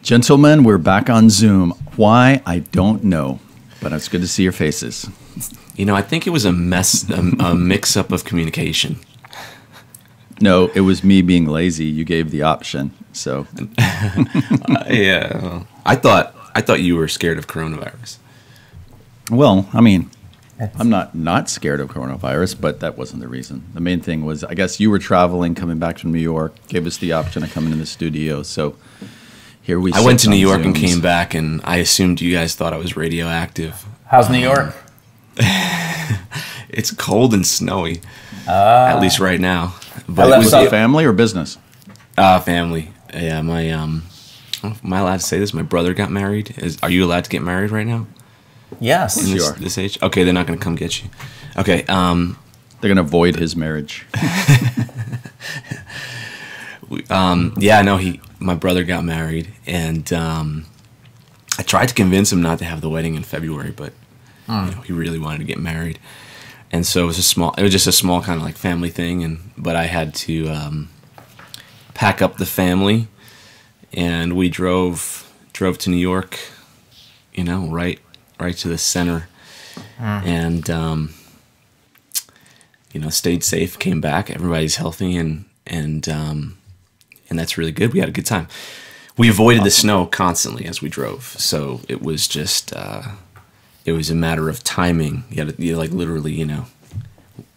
Gentlemen, we're back on Zoom. Why? I don't know, but it's good to see your faces. You know, I think it was a mix-up of communication. No, it was me being lazy. You gave the option, so. Yeah, I thought you were scared of coronavirus. Well, I mean, I'm not scared of coronavirus, but that wasn't the reason. The main thing was, I guess you were traveling, coming back from New York, gave us the option of coming in the studio, so here we. I went to New York and came back, and I assumed you guys thought I was radioactive. How's New York? It's cold and snowy, at least right now. But was it family or business? Family. Yeah, my am I allowed to say this? My brother got married. Are you allowed to get married right now? Yes, in this age. Okay, they're not going to come get you. Okay, they're going to void his marriage. Yeah, no, my brother got married, and I tried to convince him not to have the wedding in February, but you know, he really wanted to get married, and so it was just a small kind of like family thing, but I had to pack up the family, and we drove to New York, you know, right to the center, and you know, stayed safe, came back, everybody's healthy, and that's really good. We had a good time. We avoided the snow constantly as we drove, so it was just it was a matter of timing. You had to, like, literally, you know,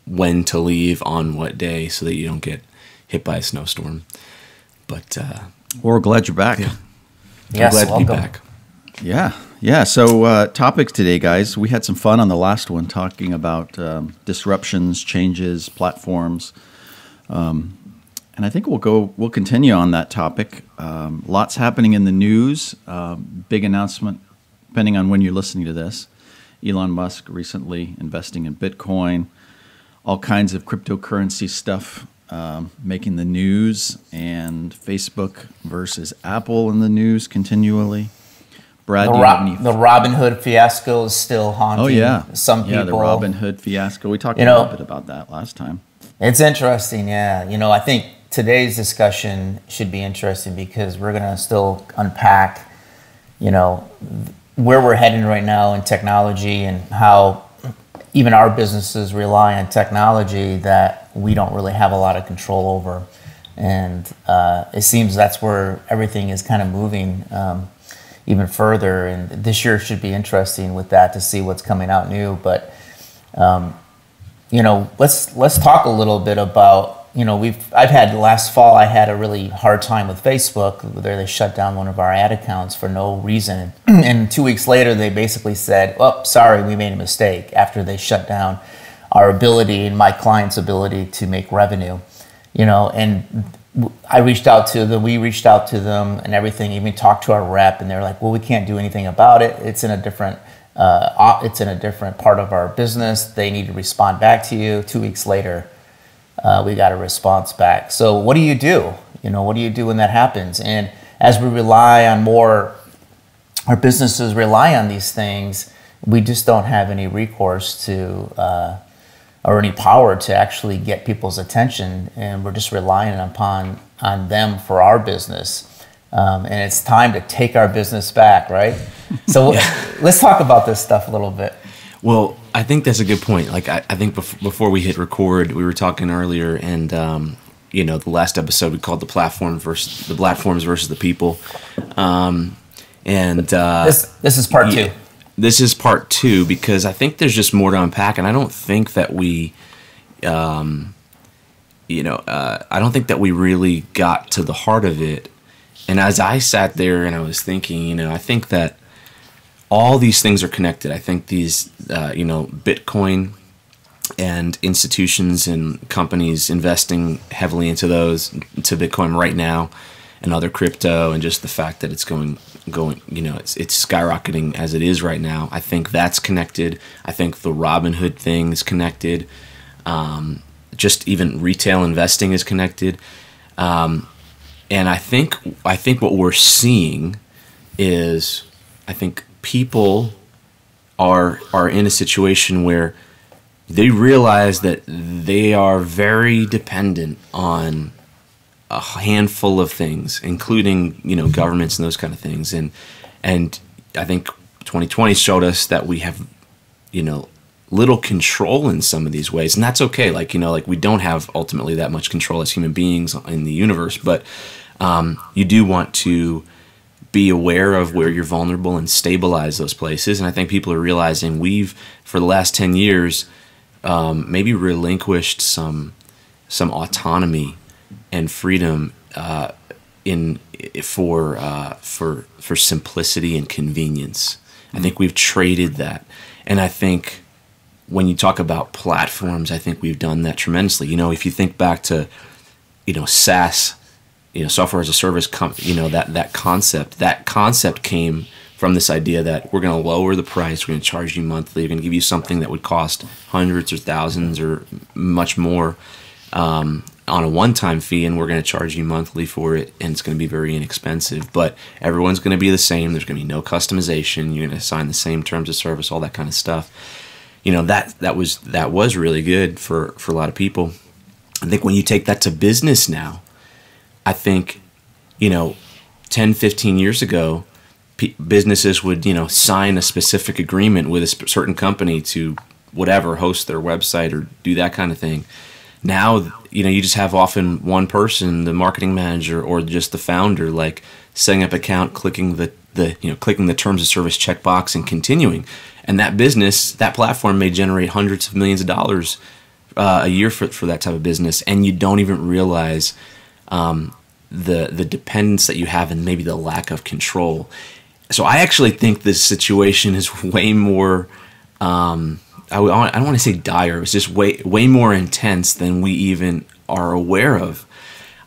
when to leave on what day so that you don't get hit by a snowstorm. But we're glad you're back. Yeah. Yes, glad welcome. to be back. Yeah. So topics today, guys. We had some fun on the last one talking about disruptions, changes, platforms. And I think we'll continue on that topic. Lots happening in the news. Big announcement, depending on when you're listening to this. Elon Musk recently investing in Bitcoin. All kinds of cryptocurrency stuff making the news. And Facebook versus Apple in the news continually. Brad, the Robin Hood fiasco is still haunting some people. Yeah, the Robin Hood fiasco. We talked a little bit about that last time. It's interesting, yeah. You know, I think today's discussion should be interesting because we're going to still unpack, you know, where we're heading right now in technology and how even our businesses rely on technology that we don't really have a lot of control over. And it seems that's where everything is kind of moving even further. And this year should be interesting with that to see what's coming out new. But, you know, let's talk a little bit about, you know, last fall I had a really hard time with Facebook where they shut down one of our ad accounts for no reason. And 2 weeks later, they basically said, oh, sorry, we made a mistake, after they shut down our ability and my client's ability to make revenue, you know. And we reached out to them and everything, even talked to our rep, and they're like, well, we can't do anything about it. It's in a different part of our business. They need to respond back to you. 2 weeks later, we got a response back. So what do you do? You know, what do you do when that happens? And as we rely on more, our businesses rely on these things, we just don't have any recourse to, or any power to actually get people's attention. And we're just relying on them for our business. And it's time to take our business back, right? So let's talk about this stuff a little bit. Well, I think that's a good point. Like, I think before we hit record, we were talking earlier, and you know, the last episode we called the platforms versus the people, and this is part two. This is part two because I think there's just more to unpack, and I don't think that we, I don't think that we really got to the heart of it. And as I sat there and I was thinking, you know, I think that all these things are connected. I think these, Bitcoin and institutions and companies investing heavily into Bitcoin right now, and other crypto, and just the fact that it's going, you know, it's skyrocketing as it is right now. I think that's connected. I think the Robin Hood thing is connected. Just even retail investing is connected. And I think what we're seeing is, I think people are in a situation where they realize that they are very dependent on a handful of things, including, you know, governments and those kind of things. And I think 2020 showed us that we have, you know, little control in some of these ways, and that's okay. Like, you know, like we don't have ultimately that much control as human beings in the universe, but you do want to be aware of where you're vulnerable and stabilize those places. And I think people are realizing we've, for the last 10 years, maybe relinquished some autonomy and freedom for simplicity and convenience. I think we've traded that. And I think when you talk about platforms, I think we've done that tremendously. You know, if you think back to, you know, SaaS, you know, software as a service, you know, that concept came from this idea that we're going to lower the price, we're going to charge you monthly, we're going to give you something that would cost hundreds or thousands or much more on a one-time fee, and we're going to charge you monthly for it, and it's going to be very inexpensive. But everyone's going to be the same. There's going to be no customization. You're going to sign the same terms of service, all that kind of stuff. You know, that was really good for a lot of people. I think when you take that to business now, I think, you know, 10, 15 years ago, businesses would, you know, sign a specific agreement with a certain company to whatever, host their website or do that kind of thing. Now, you know, you just have often one person, the marketing manager or just the founder, like setting up an account, clicking the terms of service checkbox and continuing. And that business, that platform may generate hundreds of millions of dollars a year for that type of business, and you don't even realize the dependence that you have and maybe the lack of control. So I actually think this situation is way more, I don't want to say dire, it's just way more intense than we even are aware of.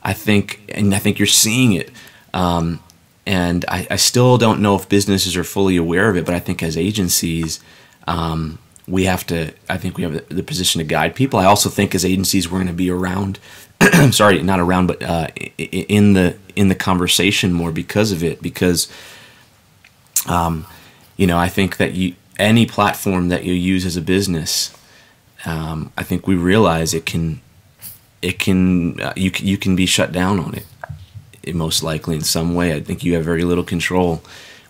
I think you're seeing it. And I still don't know if businesses are fully aware of it, but I think as agencies, we have the position to guide people. I also think as agencies, we're going to be around, sorry, not around, but in the conversation more because of it. Because, you know, I think that any platform that you use as a business, I think we realize you can be shut down on it. Most likely in some way. I think you have very little control.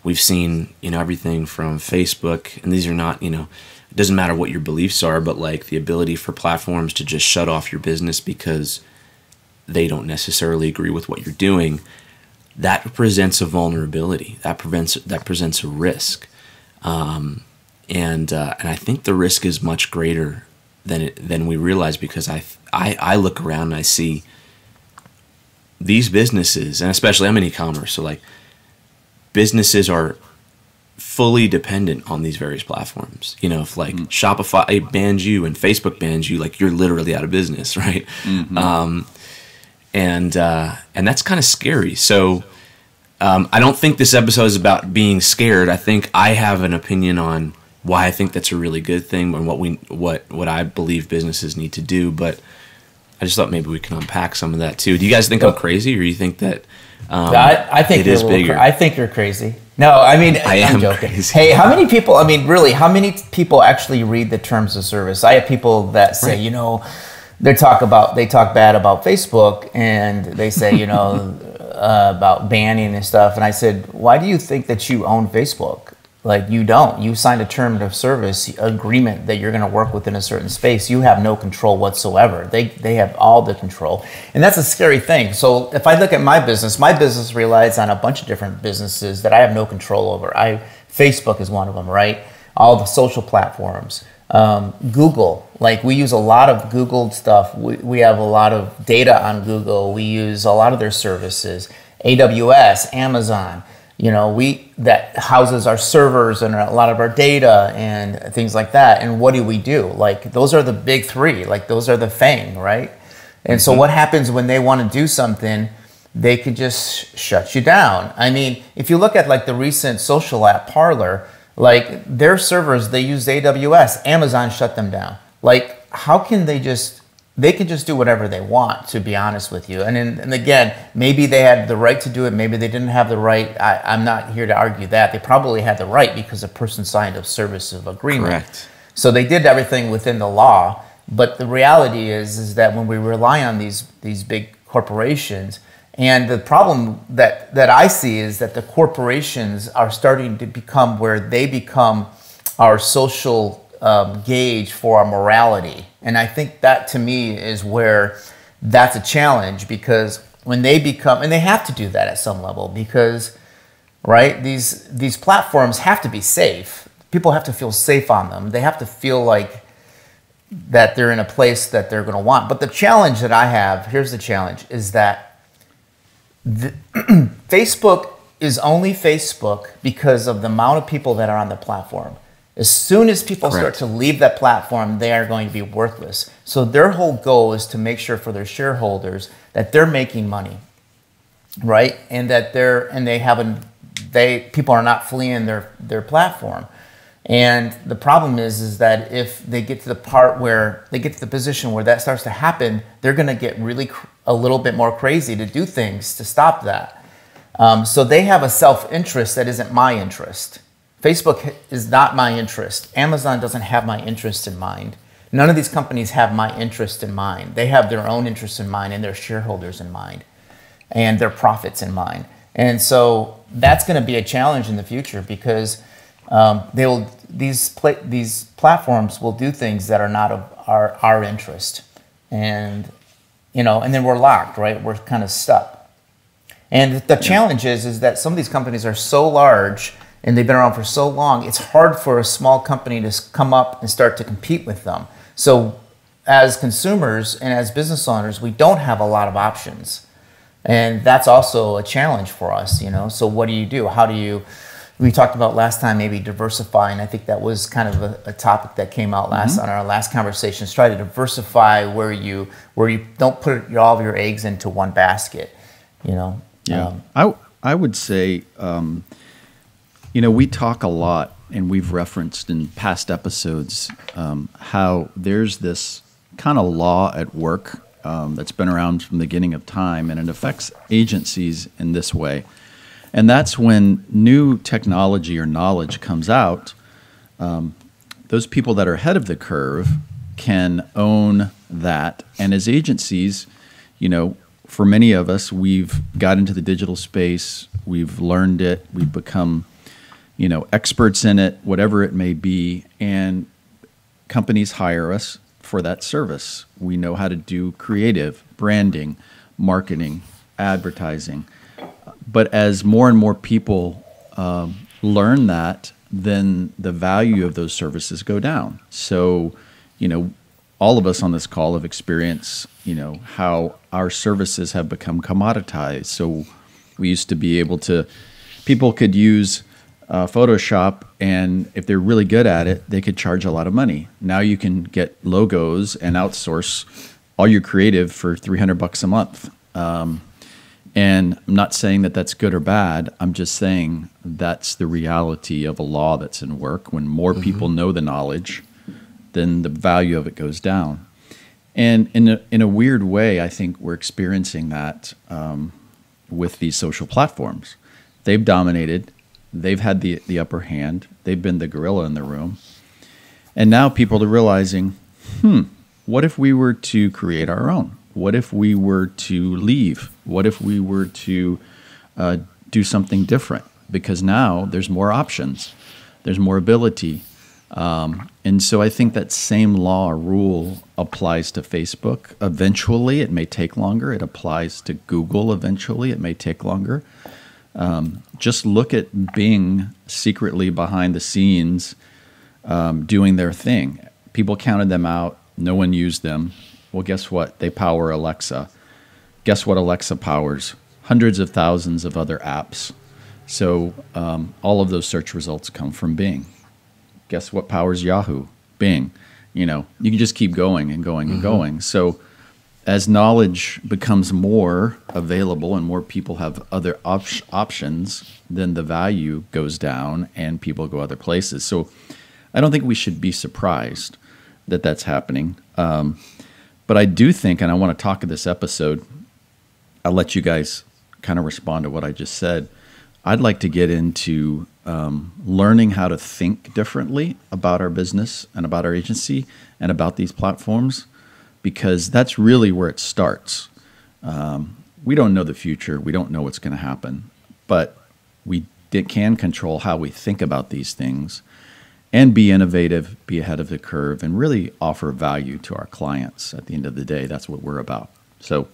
We've seen, you know, everything from Facebook, and these are not, you know, it doesn't matter what your beliefs are, but like the ability for platforms to just shut off your business because they don't necessarily agree with what you're doing. That presents a vulnerability. That presents a risk, and I think the risk is much greater than we realize, because I look around and I see these businesses, and especially I'm in e-commerce, so like businesses are fully dependent on these various platforms. You know, if like Shopify bans you and Facebook bans you, like you're literally out of business, right? Mm-hmm. And that's kind of scary. So I don't think this episode is about being scared. I think I have an opinion on why I think that's a really good thing and what I believe businesses need to do, but I just thought maybe we can unpack some of that too. Do you guys think I'm crazy, or do you think that I think it is bigger? I think you're crazy. No, I mean, I'm joking. Crazy. Hey, how many people? I mean, really, how many people actually read the terms of service? I have people that say, you know, they talk bad about Facebook, and they say, you know, about banning and stuff. And I said, why do you think that you own Facebook? Like, you don't. You signed a term of service agreement that you're going to work within a certain space. You have no control whatsoever. They have all the control. And that's a scary thing. So if I look at my business relies on a bunch of different businesses that I have no control over. Facebook is one of them, right? All the social platforms. Google, like we use a lot of Google stuff. We have a lot of data on Google. We use a lot of their services. AWS, Amazon. You know, that houses our servers and a lot of our data and things like that. And what do? Like, those are the big three. Like, those are the FANG, right? And so what happens when they want to do something? They could just shut you down. I mean, if you look at like the recent social app Parler, like their servers, they use AWS. Amazon shut them down. Like, how can they could just do whatever they want, to be honest with you. And again, maybe they had the right to do it. Maybe they didn't have the right. I'm not here to argue that. They probably had the right because a person signed a service of agreement. Correct. So they did everything within the law. But the reality is that when we rely on these big corporations. And the problem that I see is that the corporations are starting to become where they become our social gauge for our morality. And I think that to me is where that's a challenge, because when they become, and they have to do that at some level, because right, these platforms have to be safe. People have to feel safe on them. They have to feel like that they're in a place that they're going to want. But the challenge that I have, here's the challenge, is that Facebook is only Facebook because of the amount of people that are on the platform. As soon as people start to leave that platform, they are going to be worthless. So their whole goal is to make sure for their shareholders that they're making money, right? And that people are not fleeing their platform. And the problem is that if they get to the part where they get to the position where that starts to happen, they're going to get really a little bit more crazy to do things to stop that. So they have a self-interest that isn't my interest. Facebook is not my interest. Amazon doesn't have my interest in mind. None of these companies have my interest in mind. They have their own interests in mind and their shareholders in mind and their profits in mind. And so that's going to be a challenge in the future, because these platforms will do things that are not of our interest, and and then we're locked, right? We're kind of stuck. And the challenge is that some of these companies are so large and they've been around for so long, it's hard for a small company to come up and start to compete with them. So as consumers and as business owners, we don't have a lot of options. And that's also a challenge for us, So what do? How do you, we talked about last time, maybe diversifying. I think that was kind of a topic that came out on our last conversations. Try to diversify where you don't put all of your eggs into one basket, Yeah, I would say, we talk a lot, and we've referenced in past episodes how there's this kind of law at work that's been around from the beginning of time, and it affects agencies in this way. And that's when new technology or knowledge comes out, those people that are ahead of the curve can own that. And as agencies, for many of us, we've got into the digital space, we've learned it, we've become experts in it, whatever it may be, and companies hire us for that service. We know how to do creative, branding, marketing, advertising. But as more and more people learn that, then the value of those services go down. So, all of us on this call have experienced, how our services have become commoditized. So we used to be able to, people could use Photoshop, and if they're really good at it, they could charge a lot of money. Now you can get logos and outsource all your creative for $300 a month. And I'm not saying that that's good or bad. I'm just saying that's the reality of a law that's in work. When more people know the knowledge, then the value of it goes down. And in a weird way, I think we're experiencing that with these social platforms. They've dominated. They've had the upper hand. They've been the gorilla in the room. And now people are realizing, what if we were to create our own? What if we were to leave? What if we were to do something different? Because now there's more options. There's more ability. And so I think that same law or rule applies to Facebook. Eventually, it may take longer. It applies to Google eventually. It may take longer. Just look at Bing secretly behind the scenes doing their thing. People counted them out. No one used them. Well, guess what? They power Alexa. Guess what Alexa powers? Hundreds of thousands of other apps. So all of those search results come from Bing. Guess what powers Yahoo? Bing. You can just keep going and going and going. So as knowledge becomes more available and more people have other options, then the value goes down and people go other places. So I don't think we should be surprised that that's happening. But I do think, and I want to talk in this episode, I'll let you guys kind of respond to what I just said. I'd like to get into learning how to think differently about our business and about our agency and about these platforms, because that's really where it starts. We don't know the future. We don't know what's going to happen, but we can control how we think about these things and be innovative, be ahead of the curve, and really offer value to our clients. At the end of the day, that's what we're about. So,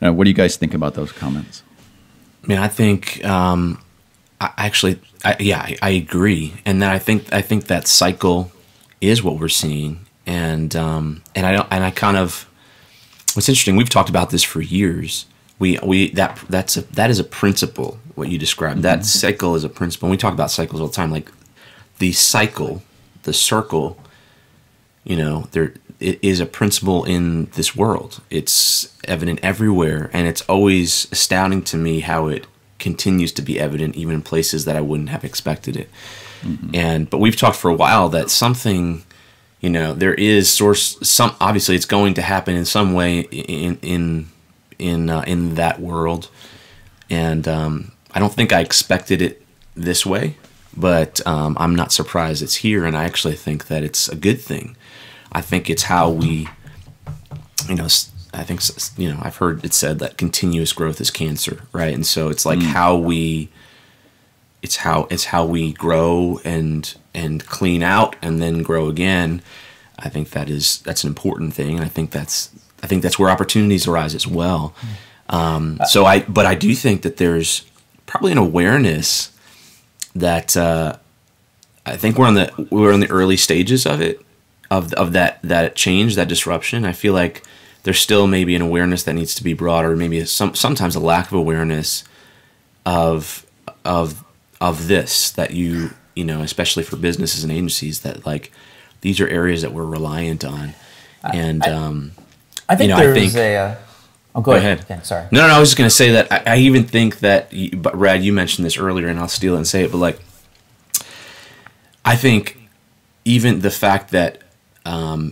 what do you guys think about those comments? I mean, I think I agree, and then I think that cycle is what we're seeing, and I kind of, what's interesting, we've talked about this for years. That is a principle. What you described, mm-hmm. That cycle is a principle. And we talk about cycles all the time, like the cycle, the circle. There it is a principle in this world. It's evident everywhere, and it's always astounding to me how it continues to be evident even in places that I wouldn't have expected it. Mm-hmm. But we've talked for a while that something, there is some obviously it's going to happen in some way in that world, and I don't think I expected it this way, but I'm not surprised it's here, and I actually think that it's a good thing. I think it's how we, I've heard it said that continuous growth is cancer, right? And so it's like it's how we grow and clean out and then grow again. I think that's an important thing, and I think that's where opportunities arise as well. But I do think that there's probably an awareness that I think we're in the early stages of it, of that change, that disruption. I feel like there's still maybe an awareness that needs to be brought, or maybe sometimes a lack of awareness of this, that especially for businesses and agencies, that like these are areas that we're reliant on, and I think go ahead. Okay, sorry. No, I was just going to say that I even think that, but Brad, you mentioned this earlier, and I'll steal it and say it, but like, I think even the fact that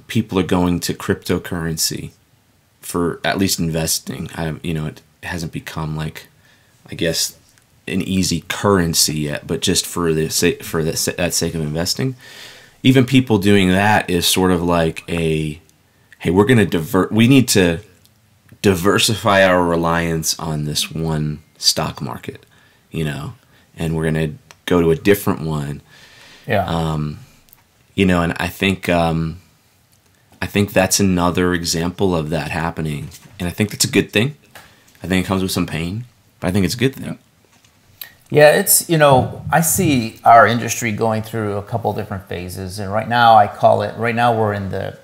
people are going to cryptocurrency for at least investing, it hasn't become like, I guess, an easy currency yet, but just for that sake of investing, even people doing that is sort of like hey, we need to diversify our reliance on this one stock market, and we're going to go to a different one. Yeah. And I think that's another example of that happening. And I think that's a good thing. I think it comes with some pain, but I think it's a good thing. Yeah, it's, I see our industry going through a couple different phases, and right now we're in the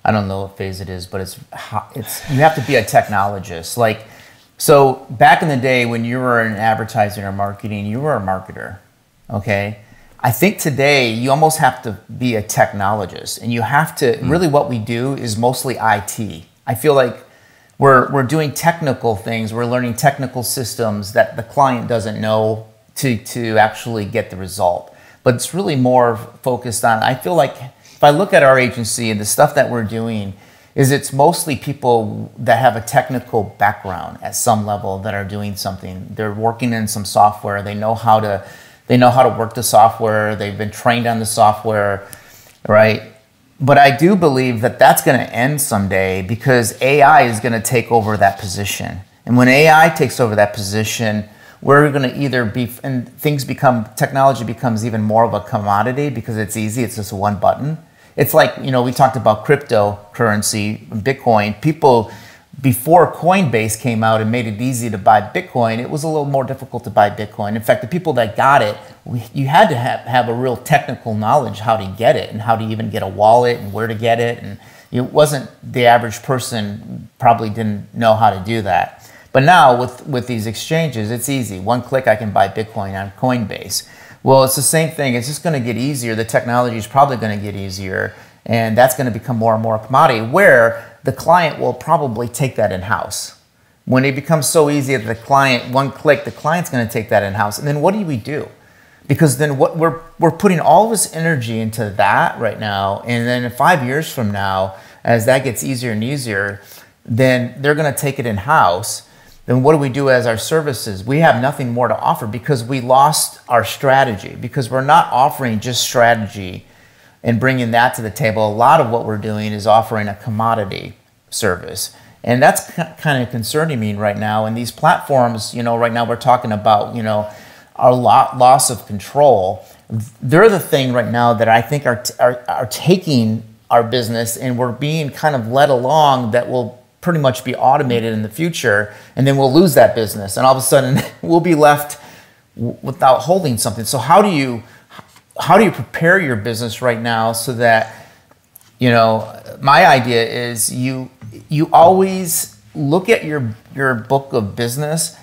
I don't know what phase it is, but it's you have to be a technologist. Like, so back in the day when you were in advertising or marketing, you were a marketer, okay? I think today you almost have to be a technologist, and you have to, really what we do is mostly IT. I feel like we're doing technical things, we're learning technical systems that the client doesn't know to actually get the result. But it's really more focused on, I feel like, if I look at our agency and the stuff that we're doing, it's mostly people that have a technical background at some level that are doing something. They're working in some software. They know how to work the software. They've been trained on the software, right? But I do believe that that's going to end someday, because AI is going to take over that position. And when AI takes over that position, we're going to either be, and technology becomes even more of a commodity because it's easy. It's just one button. It's like, we talked about cryptocurrency, Bitcoin. People, before Coinbase came out and made it easy to buy Bitcoin, it was a little more difficult to buy Bitcoin. In fact, the people that got it, you had to have a real technical knowledge how to get it and how to even get a wallet and where to get it. And it wasn't, the average person probably didn't know how to do that. But now with these exchanges, it's easy. One click, I can buy Bitcoin on Coinbase. Well, it's the same thing. It's just going to get easier. The technology is probably going to get easier, and that's going to become more and more a commodity, where the client will probably take that in-house. When it becomes so easy that the client, one click, the client's going to take that in-house. And then what do we do? Because then what we're putting all this energy into that right now, and then in 5 years from now, as that gets easier and easier, then they're going to take it in-house. Then what do we do as our services? We have nothing more to offer because we lost our strategy, because we're not offering just strategy and bringing that to the table. A lot of what we're doing is offering a commodity service. And that's kind of concerning me right now. And these platforms, right now we're talking about, our loss of control. They're the thing right now that I think are taking our business, and we're being kind of led along that will pretty much be automated in the future, and then we'll lose that business, and all of a sudden we'll be left without holding something. So how do you prepare your business right now so that, my idea is you always look at your book of business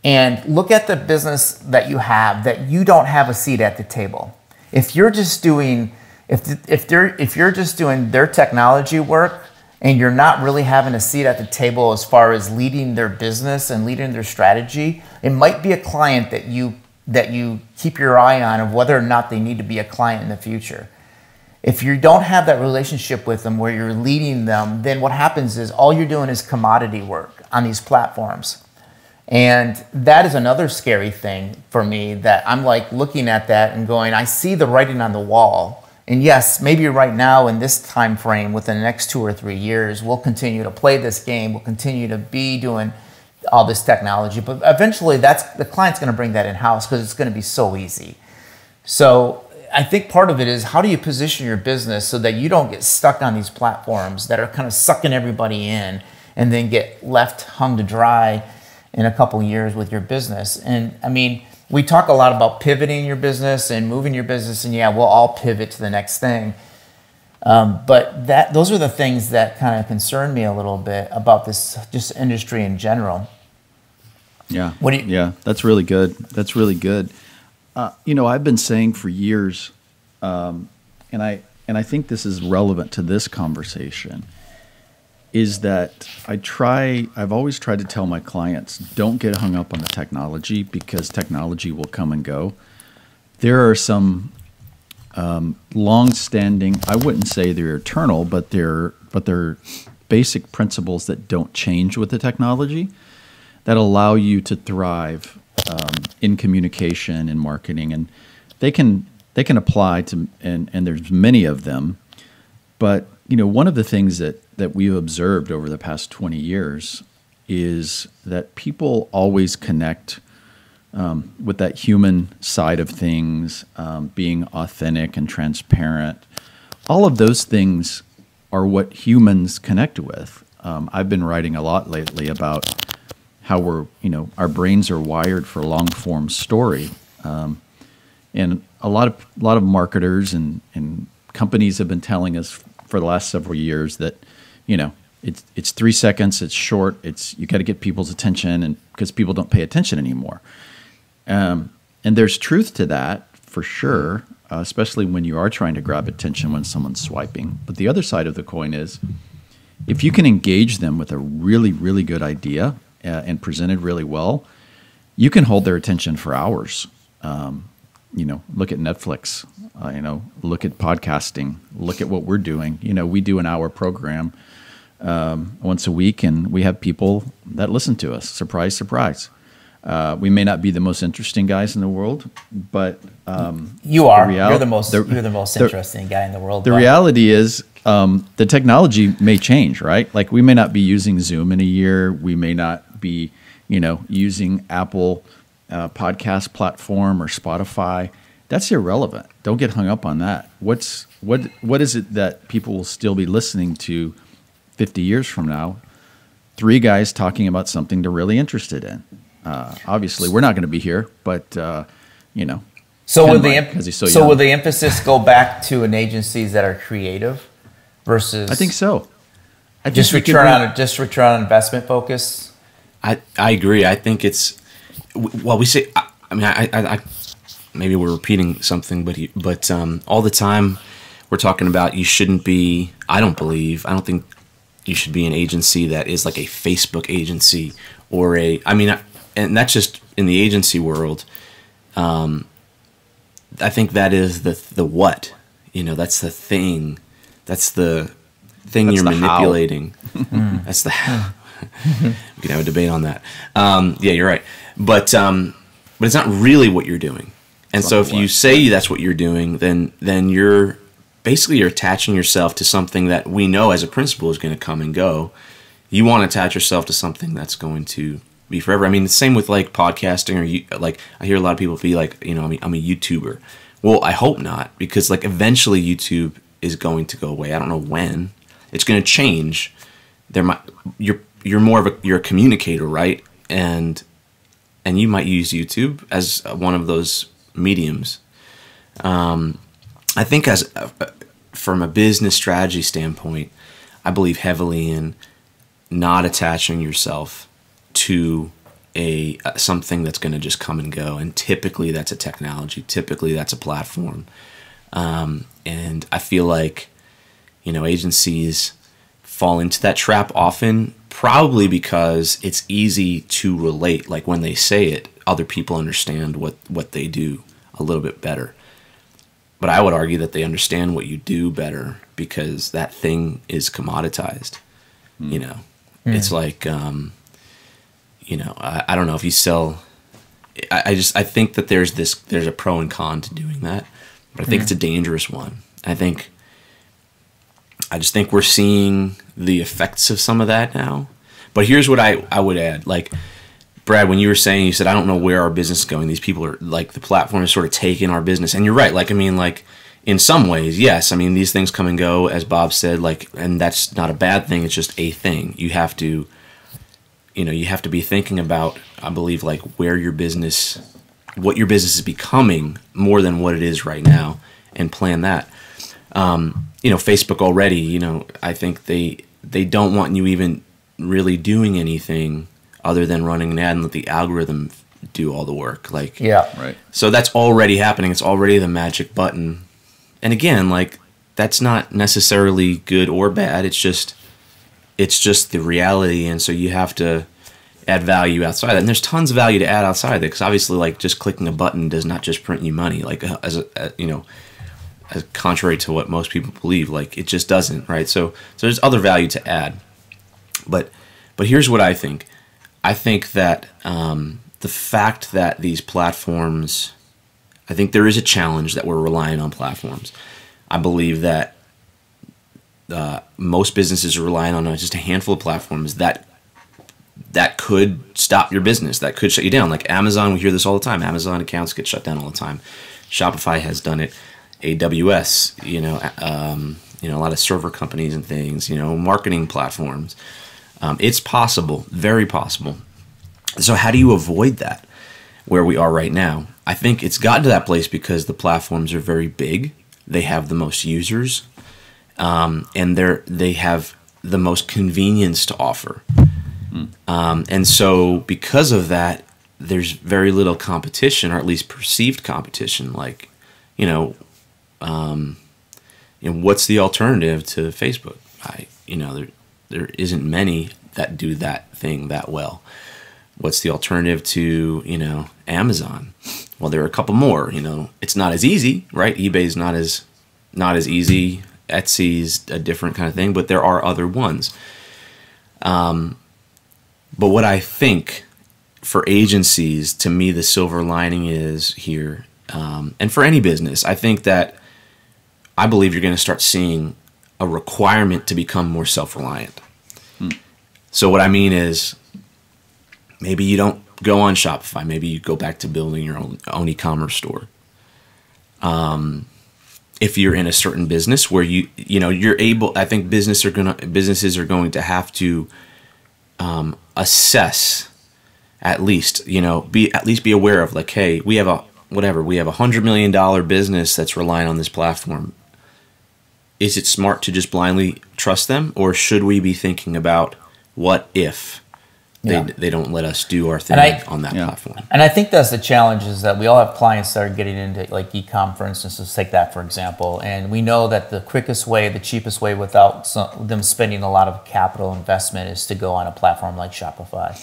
and look at the business that you have, that you don't have a seat at the table. If you're just doing if you're just doing their technology work and you're not really having a seat at the table as far as leading their business and leading their strategy, it might be a client that you keep your eye on of whether or not they need to be a client in the future. If you don't have that relationship with them where you're leading them, then what happens is all you're doing is commodity work on these platforms. And that is another scary thing for me, that I'm like looking at that and going, I see the writing on the wall. And yes, maybe right now in this time frame, within the next 2 or 3 years, we'll continue to play this game. We'll continue to be doing all this technology. But eventually the client's going to bring that in-house because it's going to be so easy. So I think part of it is, how do you position your business so that you don't get stuck on these platforms that are kind of sucking everybody in and then get left hung to dry in a couple of years with your business. And I mean, we talk a lot about pivoting your business and moving your business, and yeah, we'll all pivot to the next thing. But those are the things that kind of concern me a little bit about this just industry in general. Yeah. Yeah, that's really good. That's really good. I've been saying for years, and I think this is relevant to this conversation, is that I've always tried to tell my clients, don't get hung up on the technology, because technology will come and go. There are some long-standing, I wouldn't say they're eternal, but they're basic principles that don't change with the technology, that allow you to thrive in communication and marketing. And they can apply to, and there's many of them. But one of the things that we've observed over the past 20 years is that people always connect with that human side of things, being authentic and transparent. All of those things are what humans connect with. I've been writing a lot lately about how our brains are wired for long form story, and a lot of marketers and companies have been telling us for the last several years that it's 3 seconds, it's short, you got to get people's attention, and because people don't pay attention anymore. And there's truth to that for sure, especially when you are trying to grab attention when someone's swiping. But the other side of the coin is, if you can engage them with a really, really good idea and present it really well, you can hold their attention for hours. Look at Netflix, look at podcasting, look at what we're doing. We do an hour program once a week, and we have people that listen to us. Surprise, surprise. We may not be the most interesting guys in the world, but you are. You're the most interesting guy in the world. The reality is, the technology may change, right? Like, we may not be using Zoom in a year. We may not be, using Apple podcast platform or Spotify. That's irrelevant. Don't get hung up on that. What is it that people will still be listening to 50 years from now? 3 guys talking about something they're really interested in. Obviously, we're not going to be here, but So will the emphasis go back to an agencies that are creative versus? I think so. Just return on investment focus. I agree. I think it's, well, we say, I maybe we're repeating something, but all the time we're talking about you shouldn't be. I don't think you should be an agency that is like a Facebook agency or and that's just in the agency world. I think that is the what, that's the thing. That's the thing you're manipulating. That's the how. We can have a debate on that. Yeah, you're right. But it's not really what you're doing. And so if you say that's what you're doing, then you're attaching yourself to something that we know as a principle is going to come and go. You want to attach yourself to something that's going to be forever. I mean, the same with like podcasting, or like I hear a lot of people be like, you know, I'm a YouTuber. Well, I hope not, because like eventually YouTube is going to go away. I don't know when. It's going to change. You're more of you're a communicator, right? And you might use YouTube as one of those mediums. I think from a business strategy standpoint, I believe heavily in not attaching yourself to something that's going to just come and go. And typically that's a technology. Typically that's a platform. And I feel like, you know, agencies fall into that trap often, probably because it's easy to relate. Like when they say it, other people understand what they do a little bit better. But I would argue that they understand what you do better because that thing is commoditized. You know, it's like, you know, I don't know if you sell. I think that there's a pro and con to doing that, but I think it's a dangerous one. I just think we're seeing the effects of some of that now. But here's what I would add. Like, Brad, when you were saying, you said, I don't know where our business is going. These people are like, the platform is sort of taking our business. And you're right. Like, I mean, like, in some ways, yes. I mean, these things come and go, as Bob said, like, and that's not a bad thing. It's just a thing. You have to, you know, you have to be thinking about, I believe, like what your business is becoming more than what it is right now, and plan that. You know, Facebook already, you know, I think they don't want you even really doing anything other than running an ad and let the algorithm do all the work. Like, yeah, right. So that's already happening. It's already the magic button. And again, like, that's not necessarily good or bad. It's just the reality. And so you have to add value outside that. And there's tons of value to add outside of it, because obviously, like, just clicking a button does not just print you money. Like, as contrary to what most people believe, like, it just doesn't, right? So there's other value to add. But here's what I think. I think that the fact that these platforms, I think there is a challenge that we're relying on platforms. I believe that most businesses are relying on just a handful of platforms that could stop your business, that could shut you down. Like Amazon, we hear this all the time. Amazon accounts get shut down all the time. Shopify has done it. AWS, a lot of server companies and things, marketing platforms. It's possible, very possible. So how do you avoid that where we are right now? I think it's gotten to that place because the platforms are very big. They have the most users, and they have the most convenience to offer. And so because of that, there's very little competition, or at least perceived competition. Like, what's the alternative to Facebook? There isn't many that do that thing that well. What's the alternative to, Amazon? Well, there are a couple more. It's not as easy, right? eBay's not as easy. Etsy's a different kind of thing, but there are other ones. But what I think for agencies, to me, the silver lining is here, and for any business, I believe you're going to start seeing a requirement to become more self-reliant. So what I mean is, maybe you don't go on Shopify. Maybe you go back to building your own e-commerce store. If you're in a certain business where you're able, I think businesses are going to have to assess, at least be aware of, like, hey, we have a $100 million business that's relying on this platform. Is it smart to just blindly trust them, or should we be thinking about what if they don't let us do our thing on that platform? And I think that's the challenge, is that we all have clients that are getting into, like, e-com, for instance. Let's take that for example. And we know that the quickest way, the cheapest way, without them spending a lot of capital investment, is to go on a platform like Shopify.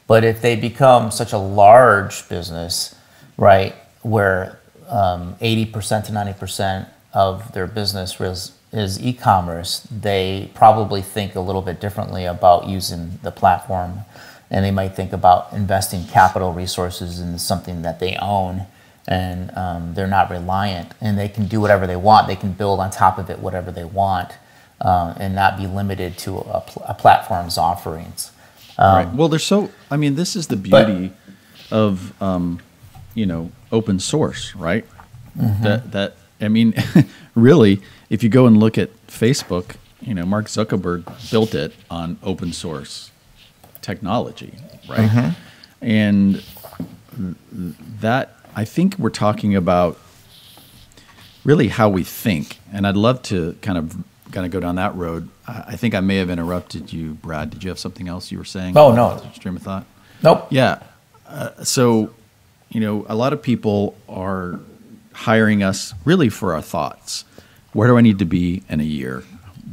But if they become such a large business, right, where 80% to 90% of their business is e-commerce, they probably think a little bit differently about using the platform, and they might think about investing capital resources in something that they own, and they're not reliant, and they can do whatever they want. They can build on top of it whatever they want, and not be limited to a platform's offerings. Right. Well, this is the beauty of, open source, right? Really, if you go and look at Facebook, Mark Zuckerberg built it on open source technology, right? And that, I think we're talking about really how we think. And I'd love to kind of go down that road. I think I may have interrupted you, Brad. Did you have something else you were saying? Oh, no. Stream of thought? Nope. Yeah. So, a lot of people are hiring us really for our thoughts. Where do I need to be in a year?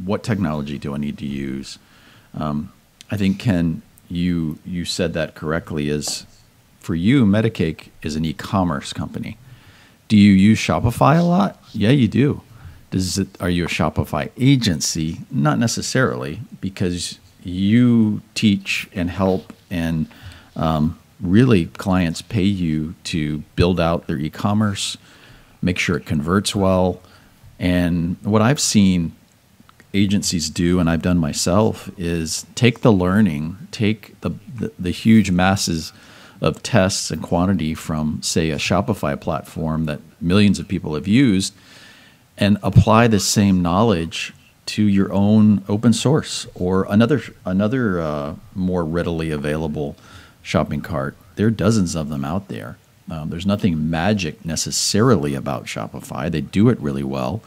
What technology do I need to use? I think, Ken, you said that correctly. Is for you, Medicake is an e-commerce company. Do you use Shopify a lot? Yeah, you do. Are you a Shopify agency? Not necessarily, because you teach and help, and really clients pay you to build out their e-commerce, make sure it converts well. And what I've seen agencies do, and I've done myself, is take the learning, take the huge masses of tests and quantity from, say, a Shopify platform that millions of people have used, and apply the same knowledge to your own open source or another more readily available shopping cart. There are dozens of them out there. There's nothing magic necessarily about Shopify. They do it really well,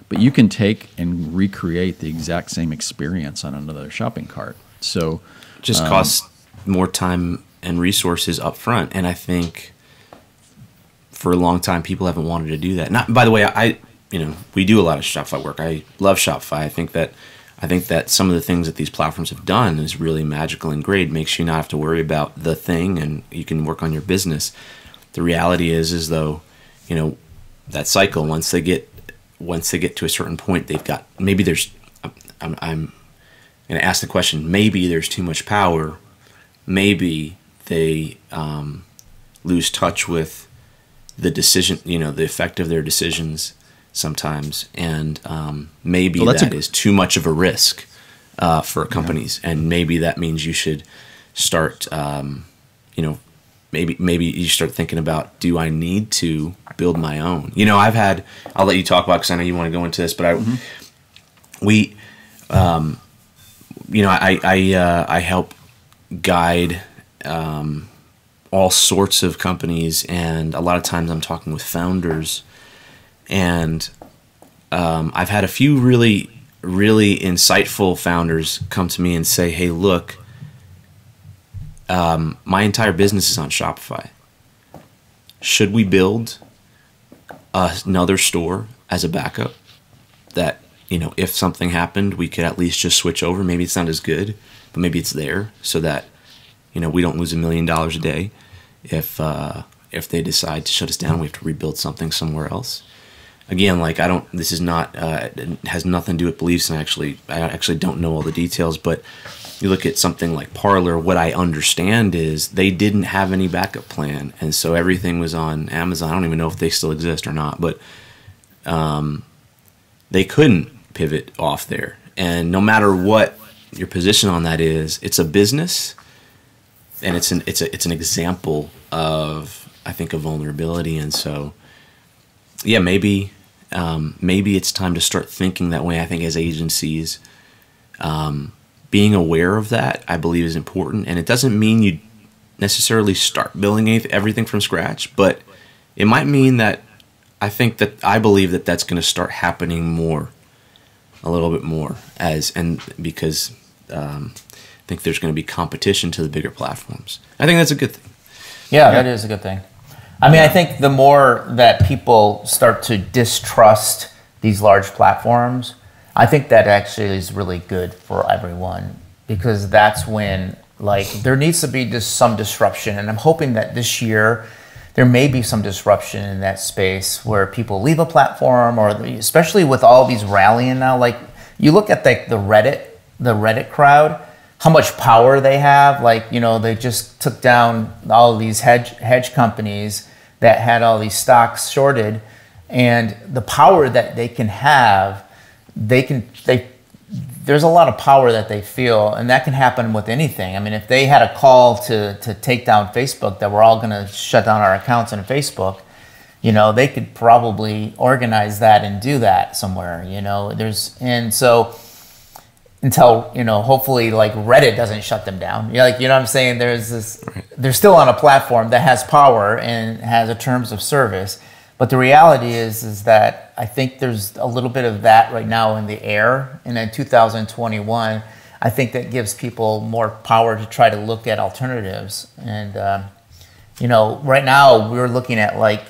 but you can take and recreate the exact same experience on another shopping cart. So just costs more time and resources up front. And I think for a long time, people haven't wanted to do that. Not, by the way, we do a lot of Shopify work. I love Shopify. I think that some of the things that these platforms have done is really magical and great. It makes you not have to worry about the thing, and you can work on your business. The reality is though, that cycle, once they get to a certain point, they've got, maybe there's, I'm going to ask the question, maybe there's too much power. Maybe they lose touch with the decision, the effect of their decisions sometimes, and maybe that is too much of a risk for companies, and maybe that means you should start, maybe you start thinking about, do I need to build my own? I'll let you talk about, because I know you want to go into this, but I help guide all sorts of companies, and a lot of times I'm talking with founders. And I've had a few really, really insightful founders come to me and say, hey, look, my entire business is on Shopify. Should we build another store as a backup that, if something happened, we could at least just switch over? Maybe it's not as good, but maybe it's there so that, we don't lose $1 million a day. If they decide to shut us down, we have to rebuild something somewhere else. Again, this is not, it has nothing to do with beliefs, and I actually don't know all the details, but you look at something like Parler, what I understand is they didn't have any backup plan, and so everything was on Amazon. I don't even know if they still exist or not, but they couldn't pivot off there. And no matter what your position on that is, it's a business, and it's an example of, I think, a vulnerability. And so, yeah, maybe it's time to start thinking that way. I think as agencies, being aware of that, I believe, is important. And it doesn't mean you necessarily start building everything from scratch, but it might mean that I believe that that's going to start happening more, a little bit more, because I think there's going to be competition to the bigger platforms. I think that's a good thing. Yeah, that is a good thing. I think the more that people start to distrust these large platforms, I think that actually is really good for everyone, because that's when, there needs to be just some disruption. And I'm hoping that this year there may be some disruption in that space where people leave a platform, or especially with all these rallying now. You look at the Reddit crowd, how much power they have. They just took down all these hedge companies that had all these stocks shorted, and the power that they can have, they there's a lot of power that they feel, and that can happen with anything. I mean, if they had a call to take down Facebook, that we're all going to shut down our accounts on Facebook, you know, they could probably organize that and do that somewhere, you know. And so until, you know, hopefully like Reddit doesn't shut them down. You're like, you know what I'm saying? There's this, they're still on a platform that has power and has a terms of service. But the reality is that I think there's a little bit of that right now in the air. And in 2021, I think that gives people more power to try to look at alternatives. And, you know, right now we're looking at like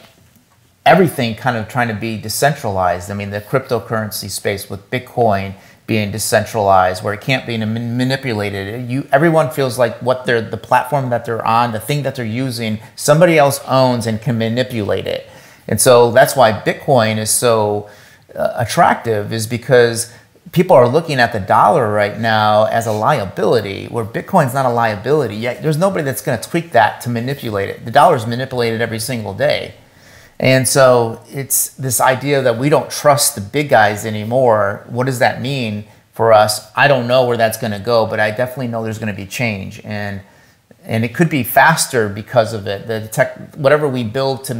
everything kind of trying to be decentralized. I mean, the cryptocurrency space with Bitcoin being decentralized, where it can't be manipulated. Everyone feels like the platform that they're on, the thing that they're using, somebody else owns and can manipulate it. And so that's why Bitcoin is so attractive, is because people are looking at the dollar right now as a liability, where Bitcoin's not a liability. Yet there's nobody that's going to tweak that to manipulate it. The dollar's manipulated every single day. And so it's this idea that we don't trust the big guys anymore. What does that mean for us? I don't know where that's going to go, but I definitely know there's going to be change. And it could be faster because of it. The tech, whatever we build to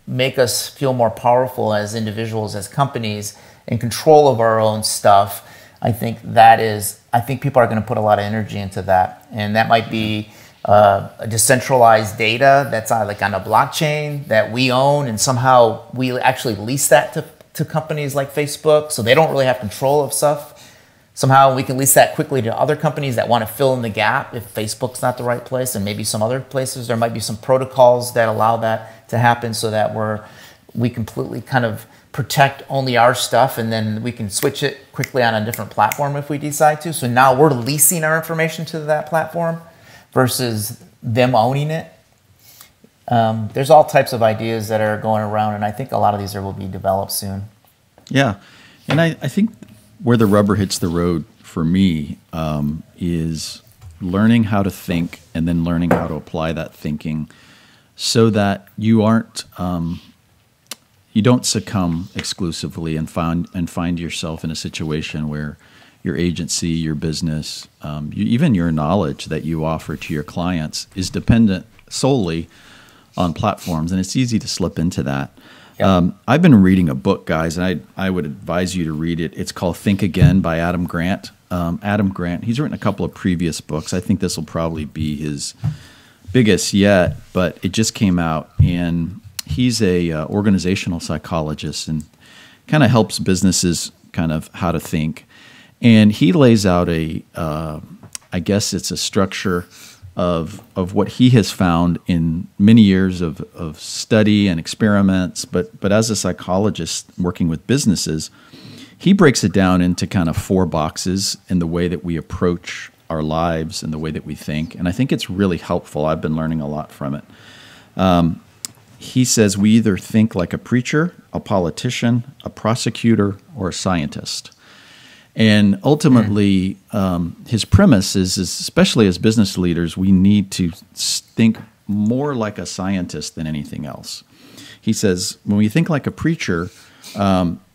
make us feel more powerful as individuals, as companies, in control of our own stuff, I think people are going to put a lot of energy into that. And that might be a decentralized data that's like on a blockchain that we own, and somehow we actually lease that to companies like Facebook, so they don't really have control of stuff. Somehow we can lease that quickly to other companies that want to fill in the gap if Facebook's not the right place, and maybe some other places. There might be some protocols that allow that to happen, so that we completely kind of protect only our stuff, and then we can switch it quickly on a different platform if we decide to. So now we're leasing our information to that platform versus them owning it. There's all types of ideas that are going around, and I think a lot of these will be developed soon. Yeah, and I think where the rubber hits the road for me is learning how to think, and then learning how to apply that thinking, so that you don't succumb exclusively and find yourself in a situation where your agency, your business, even your knowledge that you offer to your clients is dependent solely on platforms, and it's easy to slip into that. Yep. I've been reading a book, guys, and I would advise you to read it. It's called Think Again by Adam Grant. Adam Grant, he's written a couple of previous books. I think this will probably be his biggest yet, but it just came out, and he's a organizational psychologist and kind of helps businesses kind of how to think. And he lays out I guess it's a structure of what he has found in many years of study and experiments. But as a psychologist working with businesses, he breaks it down into kind of 4 boxes in the way that we approach our lives and the way that we think. And I think it's really helpful. I've been learning a lot from it. He says we either think like a preacher, a politician, a prosecutor, or a scientist. And ultimately, his premise is, especially as business leaders, we need to think more like a scientist than anything else. He says, when we think like a preacher,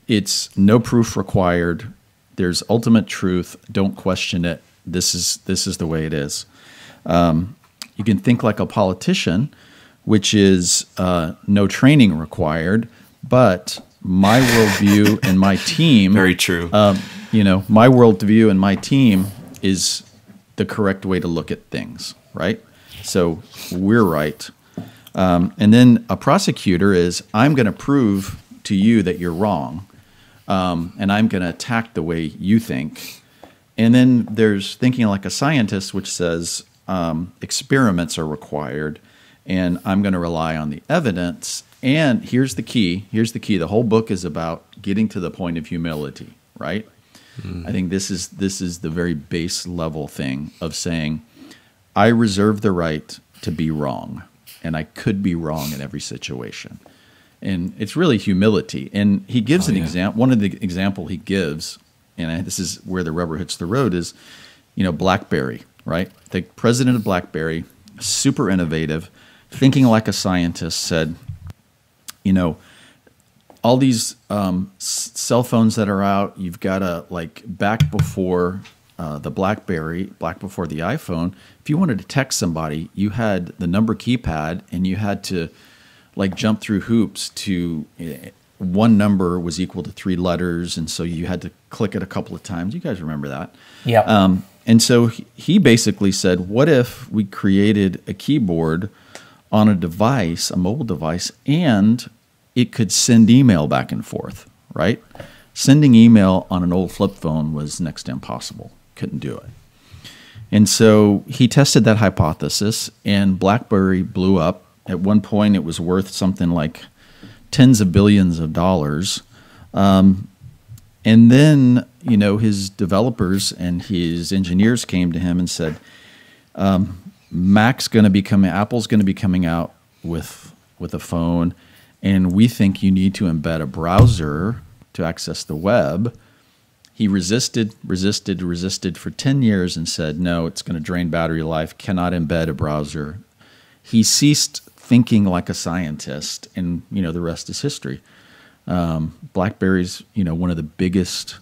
it's no proof required. There's ultimate truth. Don't question it. This is the way it is. You can think like a politician, which is no training required, but my worldview and my team. Very true. My worldview and my team is the correct way to look at things, right? So we're right. And then a prosecutor is, I'm going to prove to you that you're wrong, and I'm going to attack the way you think. And then there's thinking like a scientist, which says experiments are required, and I'm going to rely on the evidence. And here's the key. The whole book is about getting to the point of humility, right? I think this is the very base level thing of saying, I reserve the right to be wrong, and I could be wrong in every situation. And it's really humility. And he gives an example. One of the example he gives, and this is where the rubber hits the road, is BlackBerry, right? The president of BlackBerry, super innovative, thinking like a scientist, said, all these cell phones that are out. You've got to like back before the BlackBerry, back before the iPhone. If you wanted to text somebody, you had the number keypad, and you had to like jump through hoops to one number was equal to 3 letters, and so you had to click it a couple of times. You guys remember that? Yeah. And so he basically said, what if we created a keyboard on a device, a mobile device, and it could send email back and forth, right? Sending email on an old flip phone was next to impossible. Couldn't do it. And so he tested that hypothesis, and BlackBerry blew up. At one point, it was worth something like tens of billions of dollars. And then, his developers and his engineers came to him and said, Apple's going to be coming out with a phone, and we think you need to embed a browser to access the web. He resisted for 10 years and said, no, it's going to drain battery life, cannot embed a browser. He ceased thinking like a scientist, and, the rest is history. BlackBerry's, one of the biggest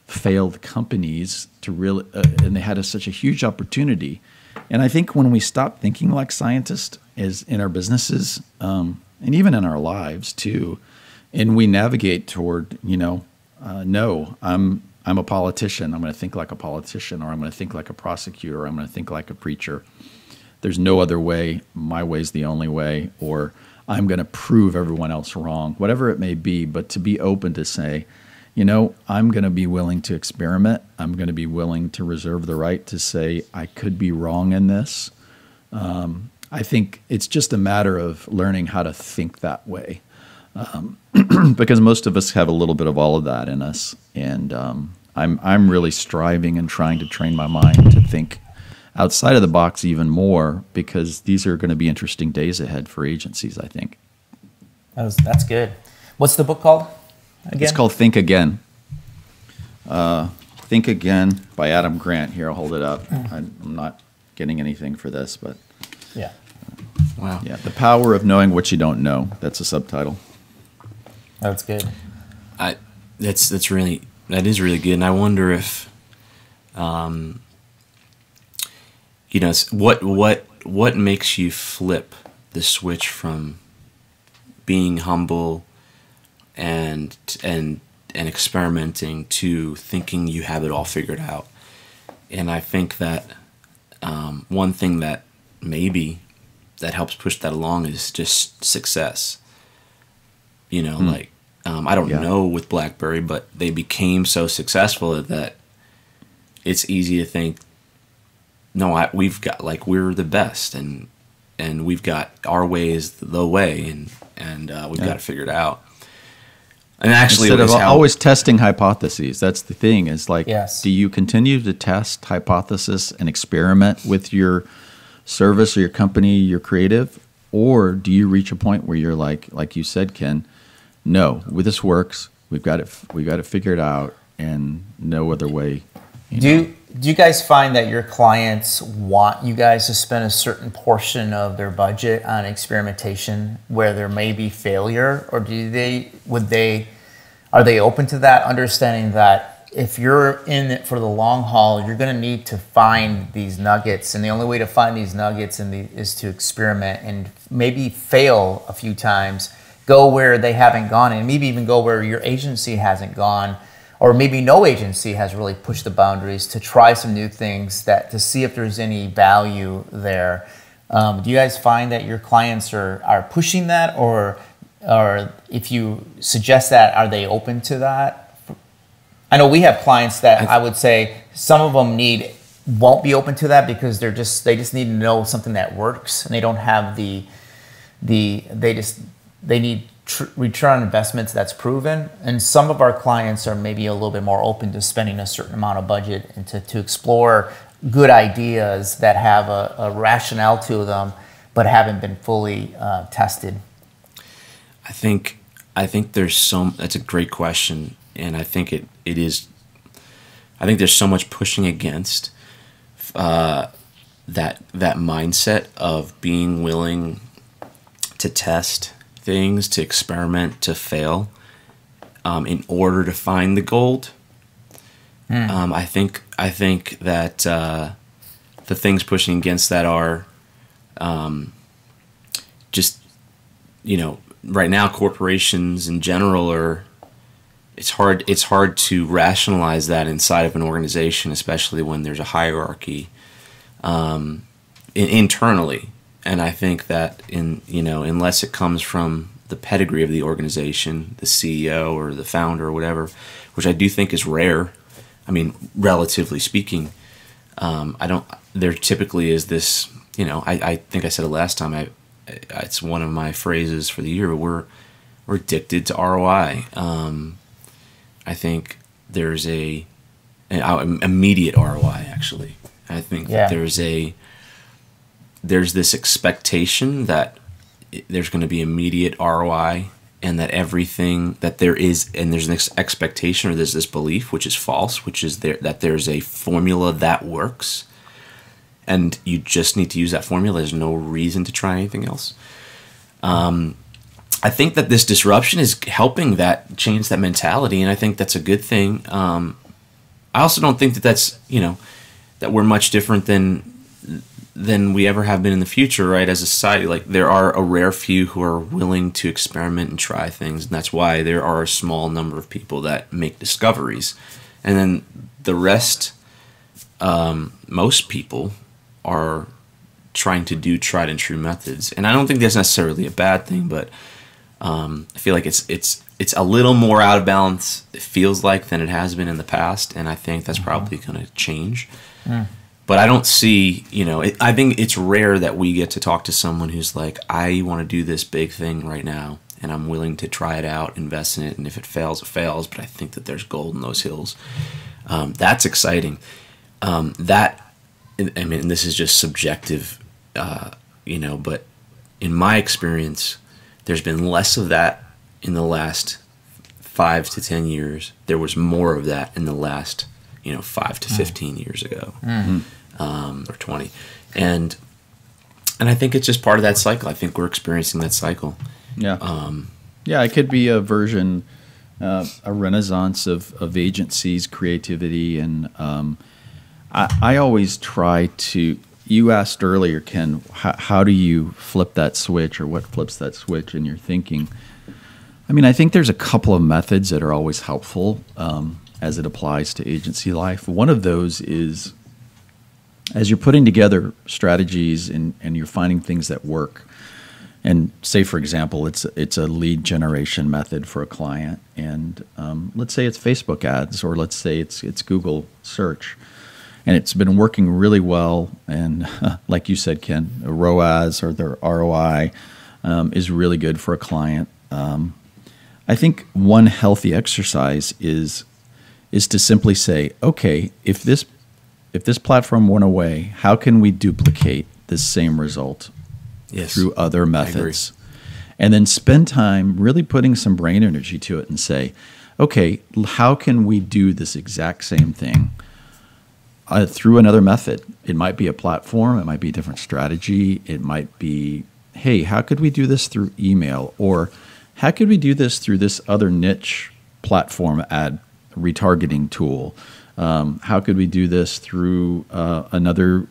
failed companies to really, and they had such a huge opportunity. And I think when we stop thinking like scientists, as in our businesses, and even in our lives too, and we navigate toward, no, I'm a politician. I'm going to think like a politician, or I'm going to think like a prosecutor, or I'm going to think like a preacher. There's no other way. My way's the only way, or I'm going to prove everyone else wrong, whatever it may be. But to be open to say, I'm going to be willing to experiment. I'm going to be willing to reserve the right to say I could be wrong in this. I think it's just a matter of learning how to think that way, because most of us have a little bit of all of that in us. And I'm really striving and trying to train my mind to think outside of the box even more, because these are going to be interesting days ahead for agencies, I think. That's good. What's the book called again? It's called Think Again. Think Again by Adam Grant. Here, I'll hold it up. I'm not getting anything for this, but yeah. Wow. Yeah, The Power of Knowing What You Don't Know. That's a subtitle. That's good. That is really good, and I wonder if, what makes you flip the switch from being humble and experimenting to thinking you have it all figured out. And I think that one thing that maybe that helps push that along is just success. I don't know with BlackBerry, but they became so successful that it's easy to think, no, we're the best, and we've got our way is the way, and we've got to figure it out. And actually, instead of always testing hypotheses, that's the thing. Is like, yes. Do you continue to test hypothesis and experiment with your service or your company, your creative, or do you reach a point where you're like you said, Ken, no, this works. We've got it figured out, and no other way. Do you guys find that your clients want you guys to spend a certain portion of their budget on experimentation where there may be failure, or are they open to that, understanding that if you're in it for the long haul, you're going to need to find these nuggets, and the only way to find these nuggets is to experiment and maybe fail a few times, go where they haven't gone, and maybe even go where your agency hasn't gone, or maybe no agency has really pushed the boundaries, to try some new things to see if there's any value there. Do you guys find that your clients are pushing that, or if you suggest that, are they open to that? I know we have clients that I would say some of them won't be open to that because they just need to know something that works, and they don't have they need return on investments that's proven. And some of our clients are maybe a little bit more open to spending a certain amount of budget and to explore good ideas that have a rationale to them but haven't been fully tested. I think that's a great question, and I think it is. I think there's so much pushing against that mindset of being willing to test things, to experiment, to fail, in order to find the gold. I think that the things pushing against that are just, right now corporations in general are. It's hard to rationalize that inside of an organization, especially when there's a hierarchy internally. And I think that unless it comes from the pedigree of the organization, the CEO or the founder or whatever, which I do think is rare. I mean, relatively speaking, there typically is this, I think I said it last time, it's one of my phrases for the year, but we're addicted to ROI. I think there's an immediate ROI, actually. I think that there's this expectation that there's going to be immediate ROI, and that everything that there's an expectation, or there's this belief, which is false, which is that there's a formula that works, and you just need to use that formula. There's no reason to try anything else. I think that this disruption is helping that change that mentality, and I think that's a good thing. I also don't think that that's that we're much different than we ever have been in the future, right? As a society, like, there are a rare few who are willing to experiment and try things, and that's why there are a small number of people that make discoveries, and then the rest, most people are trying to do tried and true methods, and I don't think that's necessarily a bad thing, but I feel like it's a little more out of balance, it feels like, than it has been in the past, and I think that's probably going to change. But I don't see, I think it's rare that we get to talk to someone who's like, I want to do this big thing right now, and I'm willing to try it out, invest in it, and if it fails, it fails, but I think that there's gold in those hills. That's exciting. This is just subjective, but in my experience, there's been less of that in the last 5 to 10 years. There was more of that in the last, 5 to 15 years ago, or 20. And I think it's just part of that cycle. I think we're experiencing that cycle. Yeah. It could be a version, a renaissance of agencies, creativity. And I always try to, you asked earlier, Ken, how do you flip that switch, or what flips that switch in your thinking? I mean, I think there's a couple of methods that are always helpful as it applies to agency life. One of those is, as you're putting together strategies and you're finding things that work, and say, for example, it's a lead generation method for a client, and let's say it's Facebook ads, or let's say it's Google search, and it's been working really well, and like you said, Ken, ROAS, or their ROI, is really good for a client. I think one healthy exercise is to simply say, okay, if this platform went away, how can we duplicate this same result through other methods? And then spend time really putting some brain energy to it and say, okay, how can we do this exact same thing through another method? It might be a platform, it might be a different strategy, it might be, hey, how could we do this through email? Or how could we do this through this other niche platform ad retargeting tool? How could we do this through another,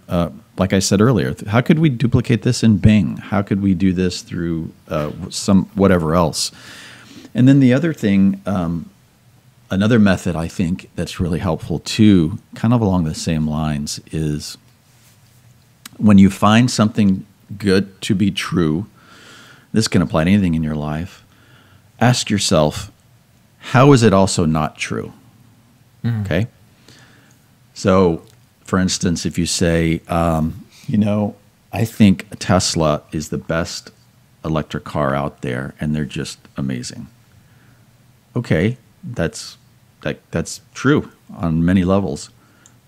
like I said earlier, how could we duplicate this in Bing? How could we do this through some whatever else? And then the other thing, another method I think that's really helpful too, kind of along the same lines, is when you find something good to be true, this can apply to anything in your life, ask yourself, how is it also not true? Okay? So, for instance, if you say, I think Tesla is the best electric car out there, and they're just amazing. Okay, that's true on many levels.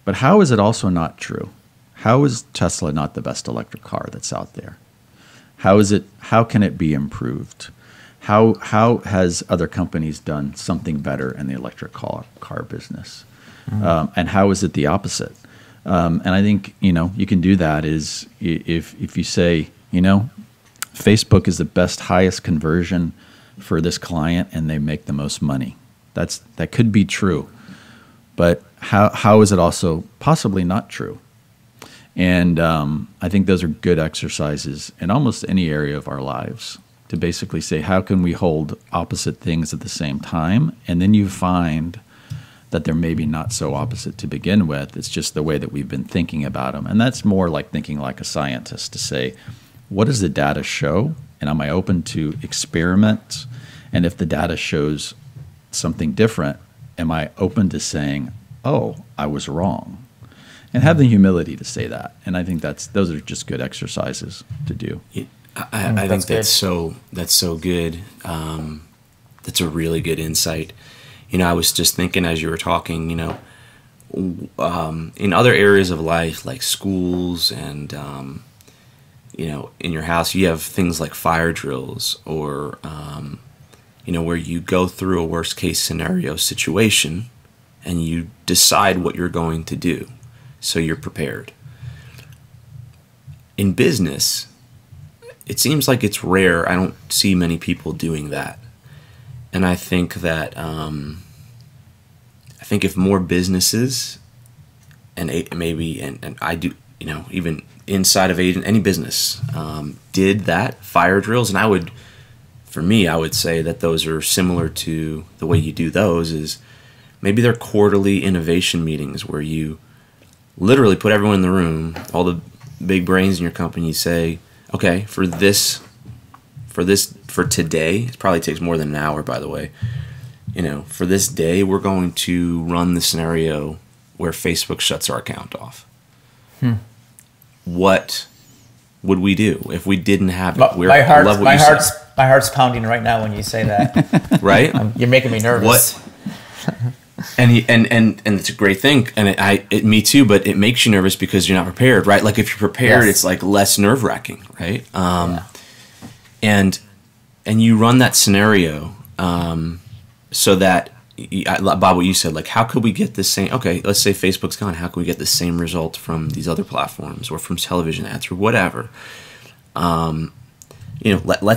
But how is it also not true? How is Tesla not the best electric car that's out there? How can it be improved? How has other companies done something better in the electric car business? And how is it the opposite? And I think, you can do that is if you say, Facebook is the best, highest conversion for this client, and they make the most money. that could be true. But how is it also possibly not true? And I think those are good exercises in almost any area of our lives to basically say, how can we hold opposite things at the same time? And then you find that they're maybe not so opposite to begin with. It's just the way that we've been thinking about them. And that's more like thinking like a scientist to say, what does the data show? And am I open to experiment? And if the data shows something different, am I open to saying, oh, I was wrong? And have the humility to say that. And I think those are just good exercises to do. I think that's so good. That's a really good insight. I was just thinking as you were talking, in other areas of life, like schools and, in your house, you have things like fire drills or, where you go through a worst case scenario situation and you decide what you're going to do. So you're prepared. In business, it seems like it's rare. I don't see many people doing that. And I think that if more businesses and I do, even inside of any business did that, fire drills, and I would say that those are similar to the way you do those is maybe they're quarterly innovation meetings where you literally put everyone in the room, all the big brains in your company, you say, okay, for today, it probably takes more than an hour, by the way. For this day, we're going to run the scenario where Facebook shuts our account off. What would we do if we didn't have it? My heart's pounding right now when you say that. Right? You're making me nervous. And it's a great thing, and me too. But it makes you nervous because you're not prepared, right? Like if you're prepared, It's like less nerve wracking, right? And you run that scenario so that Bob, what you said, like how could we get the same? Okay, let's say Facebook's gone. How can we get the same result from these other platforms or from television ads or whatever? Let's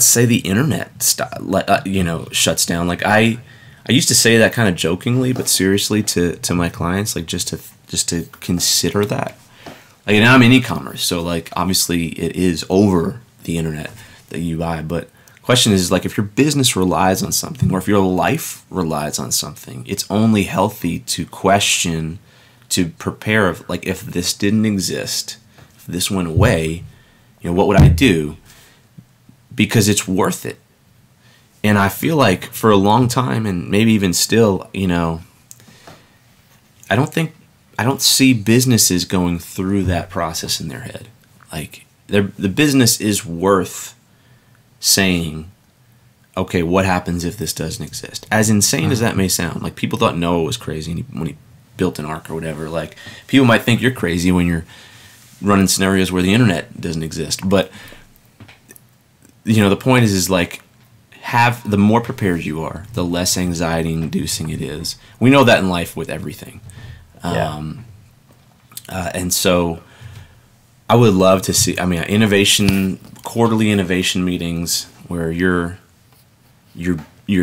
say the internet shuts down. Like I used to say that kind of jokingly, but seriously to my clients, like just to consider that. Like now I'm in e-commerce, so like obviously it is over the internet that you buy. But question is like if your business relies on something, or if your life relies on something, it's only healthy to question, to prepare. Of like if this didn't exist, if this went away, what would I do? Because it's worth it. And I feel like for a long time, and maybe even still, I don't see businesses going through that process in their head. Like the business is worth saying, okay, what happens if this doesn't exist? As insane as that may sound, like people thought Noah was crazy when he built an ark or whatever. Like people might think you're crazy when you're running scenarios where the internet doesn't exist. But the point is like, the more prepared you are, the less anxiety inducing it is. We know that in life with everything. And so I would love to see, quarterly innovation meetings where you're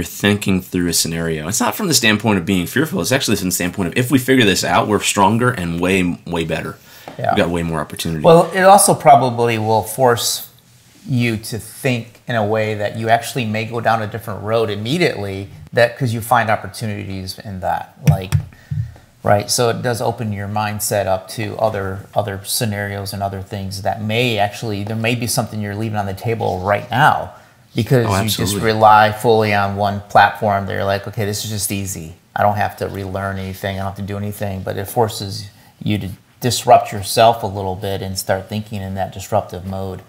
thinking through a scenario. It's not from the standpoint of being fearful. It's actually from the standpoint of if we figure this out, we're stronger and way, way better. Yeah. We've got way more opportunity. Well, it also probably will force you to think in a way that you actually may go down a different road immediately, that because you find opportunities in that, like, right? So it does open your mindset up to other scenarios and other things that there may be something you're leaving on the table right now because you just rely fully on one platform. That you're like, okay, this is just easy. I don't have to relearn anything. I don't have to do anything. But it forces you to disrupt yourself a little bit and start thinking in that disruptive mode,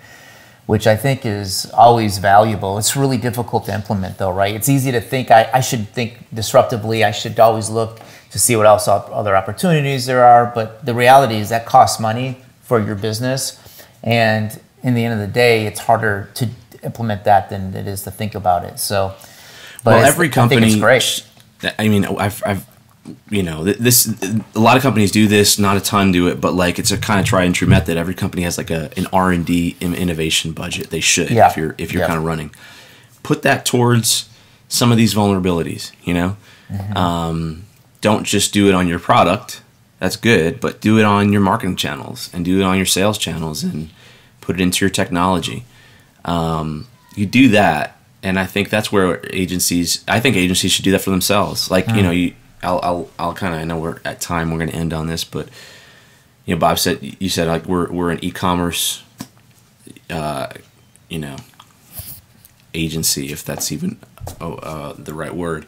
which I think is always valuable. It's really difficult to implement though, right? It's easy to think, I should think disruptively, I should always look to see what else other opportunities there are, but the reality is that costs money for your business, and in the end of the day, it's harder to implement that than it is to think about it. So, but every company, I think it's great. I've a lot of companies do this, not a ton do it, but like it's a kind of tried and true method. Every company has like an R&D innovation budget. They should, if you're kind of running. Put that towards some of these vulnerabilities, you know? Don't just do it on your product. That's good, but do it on your marketing channels and do it on your sales channels and put it into your technology. You do that, and I think that's where agencies should do that for themselves. Like, you know, I'll kind of, I know we're at time, we're going to end on this, but you know, Bob said, you said like we're an e-commerce, you know, agency, if that's even the right word.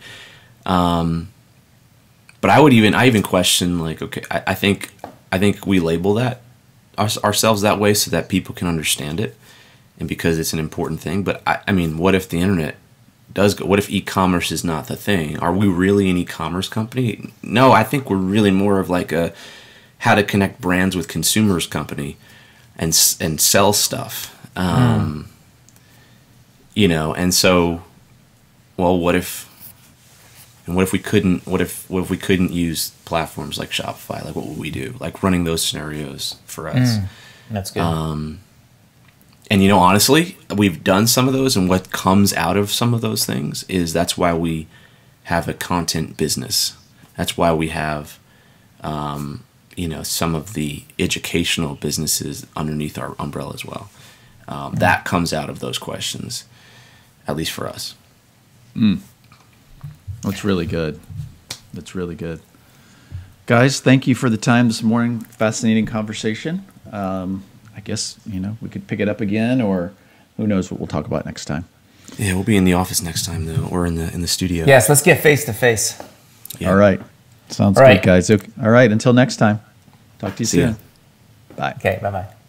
But I even question, like, okay, I think we label that ourselves that way so that people can understand it, and because it's an important thing. But I mean, what if the internet does go? What if e-commerce is not the thing? Are we really an e-commerce company? No, I think we're really more of like a how to connect brands with consumers company, and sell stuff. You know, and so, well, what if we couldn't use platforms like Shopify? Like, what would we do? Like, running those scenarios for us. That's good. And you know, honestly, we've done some of those, and what comes out of some of those things is that's why we have a content business. That's why we have, you know, some of the educational businesses underneath our umbrella as well. That comes out of those questions, at least for us. That's really good. That's really good. Guys, thank you for the time this morning. Fascinating conversation. I guess, you know, we could pick it up again, or who knows what we'll talk about next time. Yeah, we'll be in the office next time, though, or in the studio. Yes, let's get face to face. All right. Sounds good, guys. Okay. All right. Until next time. Talk to you soon. Ya. Bye. Okay, bye-bye.